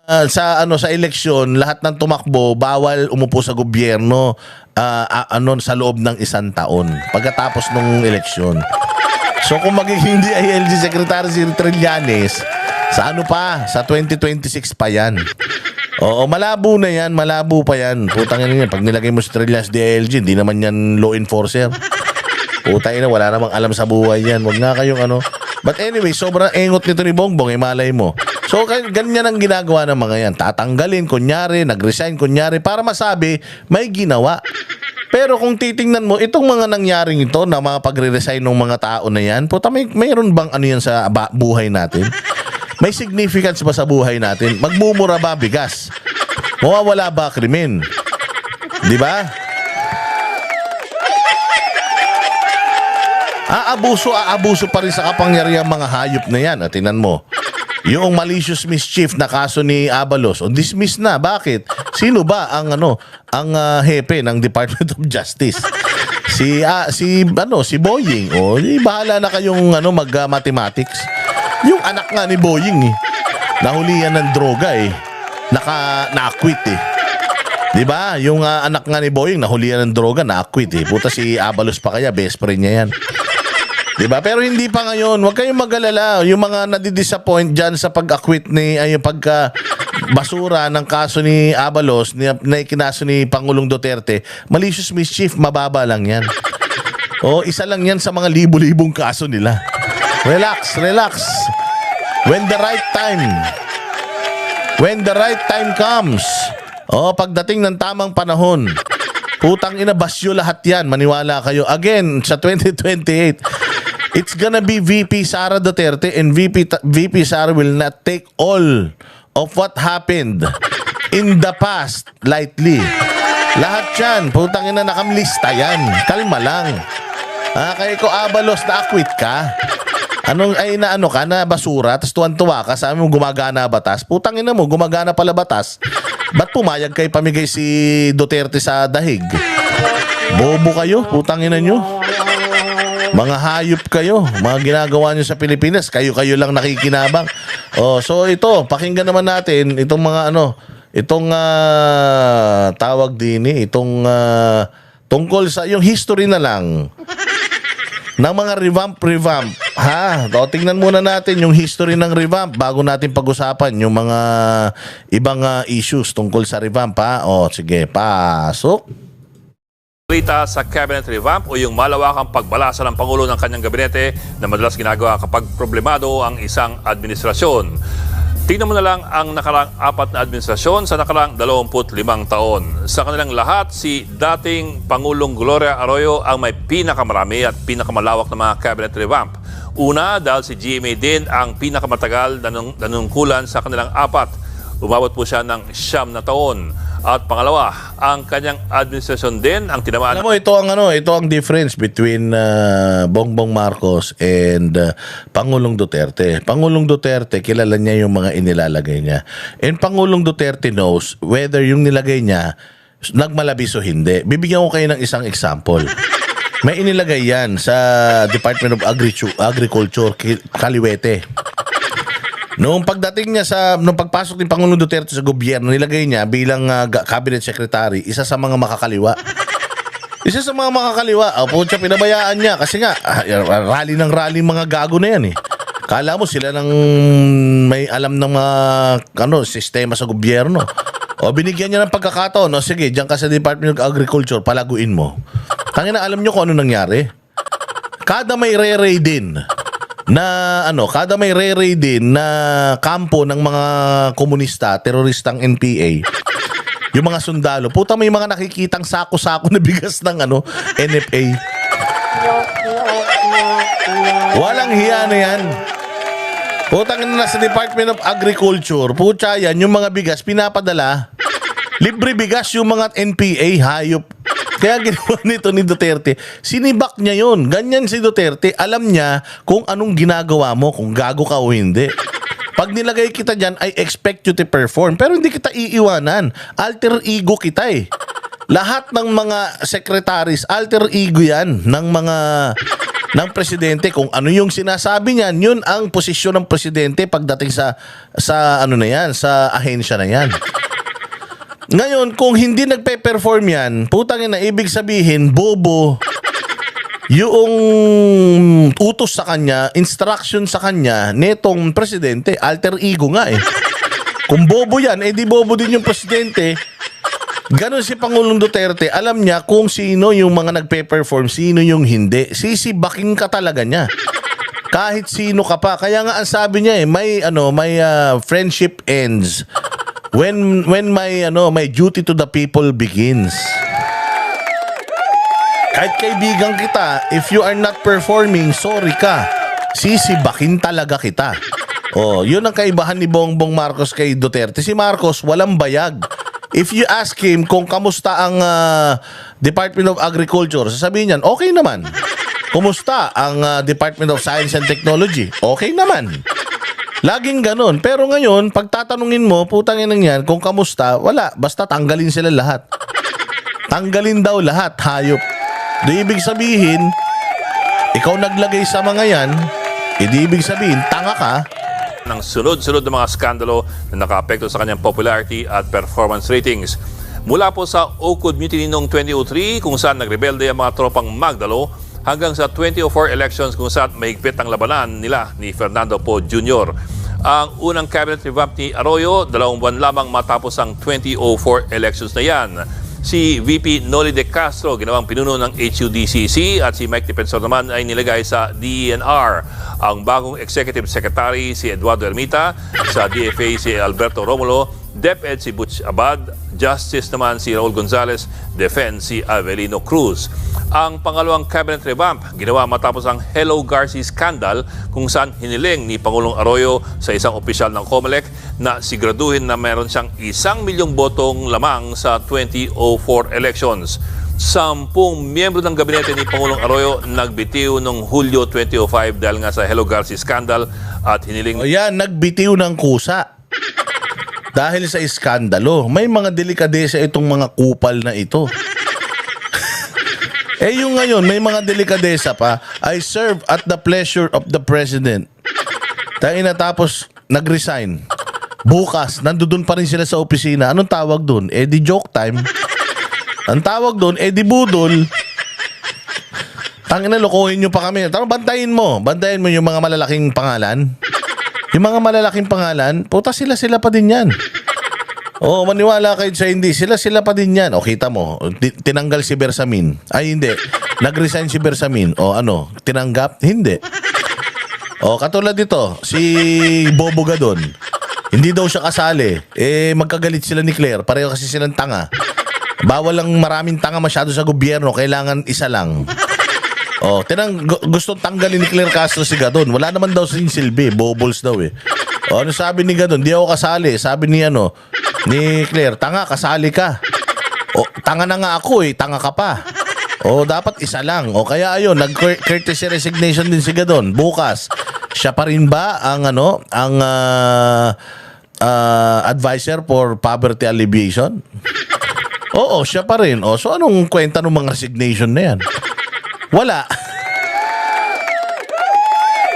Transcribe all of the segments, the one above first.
sa eleksyon, lahat ng tumakbo bawal umupo sa gobyerno sa loob ng 1 taon pagkatapos ng eleksyon. So kung magiging DILG Secretary si Trillanes, sa sa 2026 pa yan. Oo, malabo na yan, malabo pa yan. Putang ina yan, pag nilagay mo si Trillanes DILG, hindi naman yan law enforcer. Putang ina, wala namang alam sa buhay yan. Wag nga kayong ano. But anyway, sobrang engot nito ni Bongbong, malay mo. So, ganyan ang ginagawa ng mga yan. Tatanggalin, kunyari, nag-resign, kunyari, para masabi, may ginawa. Pero kung titingnan mo, itong mga nangyaring ito, na mga pagre-resign ng mga tao na yan, puta, mayroon bang ano yan sa buhay natin? May significance ba sa buhay natin? Magmumura ba bigas? Mawawala ba krimen? Di ba? Aabuso pa rin sa kapangyarihan mga hayop na yan. At tingnan mo, yung malicious mischief na kaso ni Abalos, dismiss na. Bakit? Sino ba ang hepe ng Department of Justice? Si Boying. Bahala na kayong mag-mathematics. Yung anak nga ni Boying nahulihan ng droga na-acquit 'Di ba? Yung anak nga ni Boying nahulihan ng droga, na-acquit Puta, si Abalos pa kaya best friend niya yan. 'Di ba? Pero hindi pa ngayon. Huwag kayong mag-alala. Yung mga nadidisappoint diyan sa pag-acquit yung pagka basura ng kaso ni Abalos na ikinaso ni Pangulong Duterte, malicious mischief, mababa lang yan. Isa lang yan sa mga libo-libong kaso nila. Relax. When the right time comes, pagdating ng tamang panahon, putang ina, basyo lahat yan. Maniwala kayo. Again, sa 2028, it's gonna be VP Sara Duterte, and VP Sara will not take all of what happened in the past lightly. Lahat yan, putang ina, nakamlista yan. Kalma lang. Kaya ko Abalos, na-acquit ka. Na basura, tapos tuwan-tuwa ka, sabi mo gumagana batas. Putang ina mo, gumagana pala batas. Ba't pumayag kayo pamigay si Duterte sa dahig? Bobo kayo, putang ina nyo. Mga hayop kayo, mga ginagawa nyo sa Pilipinas, kayo lang nakikinabang. So ito, pakinggan naman natin itong mga tawag din tungkol sa yung history na lang ng mga revamp. Tingnan muna natin yung history ng revamp bago natin pag-usapan yung mga ibang issues tungkol sa revamp. Sige, pasok. Balita sa cabinet revamp o yung malawakang pagbalasa ng Pangulo ng kanyang gabinete na madalas ginagawa kapag problemado ang isang administrasyon. Tingnan mo na lang ang nakaraang 4 na administrasyon sa nakaraang 25 taon. Sa kanilang lahat, si dating Pangulong Gloria Arroyo ang may pinakamarami at pinakamalawak na mga cabinet revamp. Una, dahil si GMA din ang pinakamatagal na nanungkulan sa kanilang 4. Umabot po siya ng 9 na taon. At pangalawa, ang kanyang administrasyon din ang tinamaan. Alam mo, ito ang difference between Bongbong Marcos and Pangulong Duterte. Pangulong Duterte, kilala niya yung mga inilalagay niya. And Pangulong Duterte knows whether yung nilagay niya nagmalabis o hindi. Bibigyan ko kayo ng isang example. May inilagay yan sa Department of Agriculture, Kaliwete. Nung pagdating niya nung pagpasok ni Pangulong Duterte sa gobyerno, nilagay niya bilang cabinet secretary, isa sa mga makakaliwa. Isa sa mga makakaliwa. Siya pinabayaan niya kasi nga, rally mga gago na yan Kala mo sila nang may alam ng mga sistema sa gobyerno. Binigyan niya ng pagkakataon. Sige, diyan ka sa Department of Agriculture, palaguin mo. Tangina, alam niyo kung ano nangyari? Kada may re-raid din na kampo ng mga komunista, teroristang NPA, yung mga sundalo, puta, may mga nakikitang sako-sako na bigas ng NFA. Walang hiya na yan. Putang na sa Department of Agriculture, pucha yan, yung mga bigas pinapadala. Libre bigas yung mga NPA, hayop. Kaya ginawa nito ni Duterte, sinibak niya yun. Ganyan si Duterte, alam niya kung anong ginagawa mo, kung gago ka o hindi. Pag nilagay kita dyan, I expect you to perform. Pero hindi kita iiwanan. Alter ego kita Lahat ng mga secretaries, alter ego yan ng ng presidente. Kung ano yung sinasabi niyan, yun ang posisyon ng presidente pagdating sa ano na yan, sa ahensya na yan. Ngayon, kung hindi nagpe-perform yan, putang ina, ibig sabihin, bobo yung utos sa kanya, instruction sa kanya nitong presidente, alter ego nga eh. Kung bobo yan, di bobo din yung presidente. Ganon si Pangulong Duterte, alam niya kung sino yung mga nagpe-perform, sino yung hindi. Sisibaking ka talaga niya. Kahit sino ka pa. Kaya nga ang sabi niya may friendship ends when my duty to the people begins. Kahit kaibigan kita, if you are not performing, sorry ka. Sisibakin talaga kita. Oh, yun ang kaibahan ni Bongbong Marcos kay Duterte. Si Marcos, walang bayag. If you ask him kung kamusta ang Department of Agriculture, sasabihin niyan, okay naman. Kumusta ang Department of Science and Technology? Okay naman. Laging ganun. Pero ngayon, pag tatanungin mo, putangin lang yan, kung kamusta, wala. Basta tanggalin sila lahat. Tanggalin daw lahat, hayop. Di ibig sabihin, ikaw naglagay sa mga yan, di ibig sabihin, tanga ka. Ng sunod-sunod na mga skandalo na nakaapekto sa kanyang popularity at performance ratings. Mula po sa Ocod Mutiny noong 2003 kung saan nagrebelde ang mga tropang Magdalo hanggang sa 2004 elections kung saan mahigpit ang labanan nila ni Fernando Poe Jr. Ang unang cabinet revamp ni Arroyo, 2 buwan lamang matapos ang 2004 elections na yan. Si VP Noli De Castro, ginawang pinuno ng HUDCC, at si Mike Defensor naman ay nilagay sa DENR. Ang bagong Executive Secretary si Eduardo Ermita, sa DFA si Alberto Romulo, DepEd si Butch Abad, Justice naman si Raul Gonzales, Defense si Avelino Cruz. Ang pangalawang cabinet revamp ginawa matapos ang Hello Garci scandal kung saan hiniling ni Pangulong Arroyo sa isang opisyal ng COMELEC na siguraduhin na meron siyang 1 milyong botong lamang sa 2004 elections. 10 miyembro ng gabinete ni Pangulong Arroyo nagbitiw noong Hulyo 2005 dahil nga sa Hello Garci scandal at hiniling... O yan, nagbitiw ng kusa. Dahil sa iskandalo, may mga delikadesa itong mga kupal na ito. Yung ngayon, may mga delikadesa pa. I serve at the pleasure of the president. Tayo na tapos nag-resign. Bukas, nandoon pa rin sila sa opisina. Anong tawag doon? Di joke time. Ang tawag doon, di budol. Tangina, lokohin nyo pa kami. Tama, bantayin mo. Bantayin mo yung mga malalaking pangalan. Yung mga malalaking pangalan, puta sila pa din yan. Maniwala kayo sa hindi. Sila pa din yan. Kita mo, tinanggal si Bersamin. Ay, hindi. Nag-resign si Bersamin. Tinanggap? Hindi. Katulad dito, si Bobo Gadon. Hindi daw siya kasali. Magkagalit sila ni Claire. Pareho kasi silang tanga. Bawal lang maraming tanga masyado sa gobyerno. Kailangan isa lang. Gusto tanggalin ni Claire Castro si Gadon. Wala naman daw sin silbi. Bobols daw eh. Ano sabi ni Gadon? Di ako kasali. Sabi ni Claire, tanga, kasali ka. Tanga na nga ako eh. Tanga ka pa. Dapat isa lang. Kaya ayun, nag-courtesy resignation din si Gadon. Bukas, siya pa rin ba ang advisor for poverty alleviation? Oo, siya pa rin. So anong kwenta ng mga resignation na yan? Wala.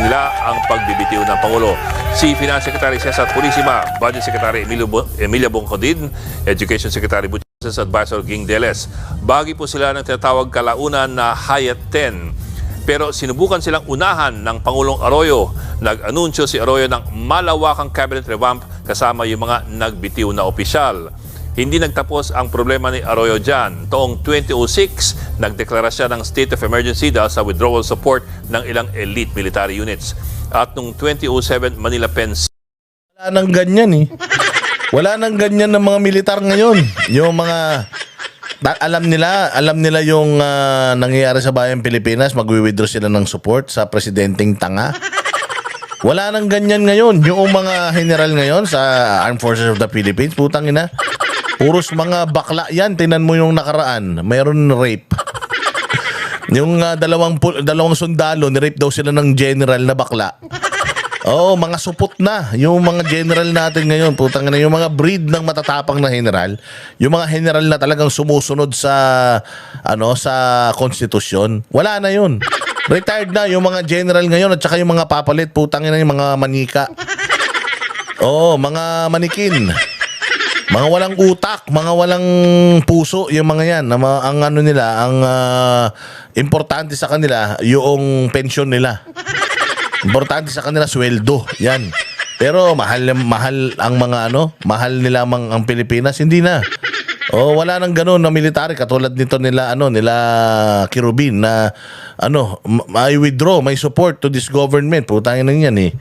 Nila ang pagbibitiw ng Pangulo. Si Finance Secretary Cesar Purisima, Budget Secretary Emilia Bongkodin, Education Secretary Business Advisor Ging Deles. Bagi po sila ng tinatawag kalaunan na Hayat 10. Pero sinubukan silang unahan ng Pangulong Arroyo. Nag-anunsyo si Arroyo ng malawakang cabinet revamp kasama yung mga nagbitiw na opisyal. Hindi nagtapos ang problema ni Arroyo dyan. Taong 2006, nagdeklara siya ng state of emergency dahil sa withdrawal support ng ilang elite military units. At noong 2007, Manila Pen... Wala nang ganyan eh. Wala nang ganyan ng mga militar ngayon. Yung mga... Alam nila yung nangyayari sa bayang Pilipinas, magwi-withdraw sila ng support sa presidenteng tanga. Wala nang ganyan ngayon. Yung mga general ngayon sa Armed Forces of the Philippines, putang ina. Puros mga bakla yan. Tingnan mo yung nakaraan. Mayroon rape. Yung dalawang sundalo, ni-rape daw sila ng general na bakla. Mga supot na. Yung mga general natin ngayon, putang ina, yung mga breed ng matatapang na general, yung mga general na talagang sumusunod sa konstitusyon, wala na yun. Retired na yung mga general ngayon at saka yung mga papalit, putang ina yung mga manika. Oo, mga manikin. Mga walang utak, mga walang puso, yung mga yan. Ang ano nila, ang importante sa kanila, yung pensyon nila. Importante sa kanila, sweldo. Yan. Pero mahal ang mga mahal nila ang Pilipinas, hindi na. Wala nang ganoon na military katulad nito nila Kirubin na I withdraw my support to this government. Putangin nang yan eh.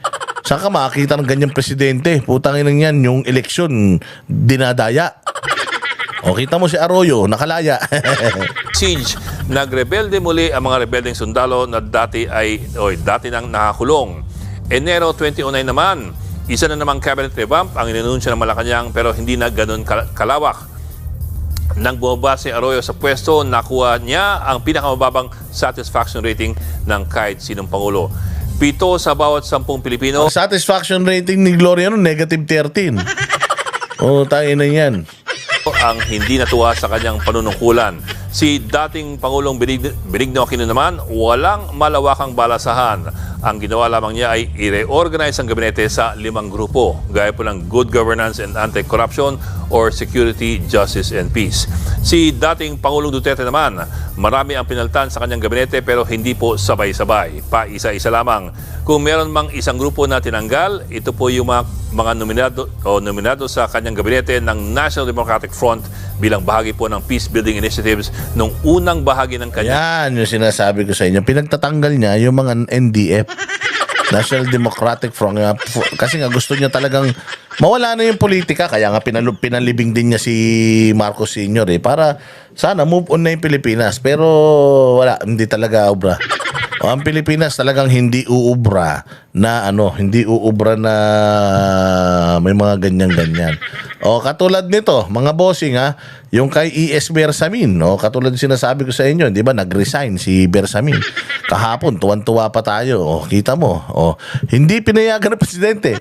Saan ka makakita ng ganyang presidente? Putangin nang yan, yung eleksyon dinadaya. Kita mo si Arroyo, nakalaya. Siege, nagrebelde muli ang mga rebeldeng sundalo na dati nang nakakulong. Enero 2009 naman, isa na namang cabinet revamp ang ininunsyo ng Malacanang pero hindi na ganun kalawak. Nang bumaba si Arroyo sa pwesto, nakuha niya ang pinakamababang satisfaction rating ng kahit sinong Pangulo. 7 sa bawat 10 Pilipino. Ang satisfaction rating ni Gloria negative 13. Tayo na yan. Ang hindi natuwa sa kanyang panunungkulan. Si dating Pangulong Benigno Aquino naman, walang malawakang balasahan. Ang ginawa lamang niya ay i-reorganize ang gabinete sa 5 grupo, gaya po ng Good Governance and Anti-Corruption or Security, Justice and Peace. Si dating Pangulong Duterte naman, marami ang pinaltan sa kanyang gabinete pero hindi po sabay-sabay, pa isa-isa lamang. Kung meron mang isang grupo na tinanggal, ito po yung mga nominado sa kanyang gabinete ng National Democratic Front bilang bahagi po ng peace building initiatives nung unang bahagi ng kanyang. Yan yung sinasabi ko sa inyo. Pinagtatanggal niya yung mga NDF. National Democratic Front. Kasi nga gusto niya talagang mawala na yung politika. Kaya nga pinalibing din niya si Marcos Sr. Para sana move on na yung Pilipinas. Pero wala, hindi talaga obra. Ang Pilipinas talagang hindi uubra na hindi uubra na may mga ganyan-ganyan. Katulad nito, mga bossing yung kay E.S. Bersamin, katulad sinasabi ko sa inyo, di ba, nag-resign si Bersamin. Kahapon, tuwan-tuwa pa tayo. Kita mo, hindi pinayagan ng presidente.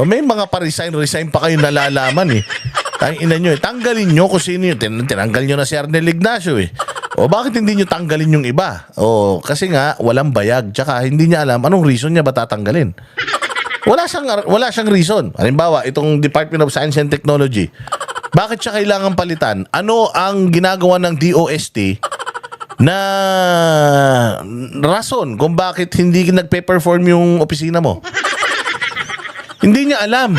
May mga pa-resign pa kayo nalalaman Tangina nyo tanggalin nyo kung sino yun. Tinanggal nyo na si Arnel Ignacio bakit hindi nyo tanggalin yung iba? Kasi nga, walang bayag. Tsaka hindi niya alam anong reason niya ba tatanggalin. Wala siyang reason. Halimbawa, itong Department of Science and Technology. Bakit siya kailangan palitan? Ano ang ginagawa ng DOST na rason kung bakit hindi nagpe-perform yung opisina mo? Hindi niya alam.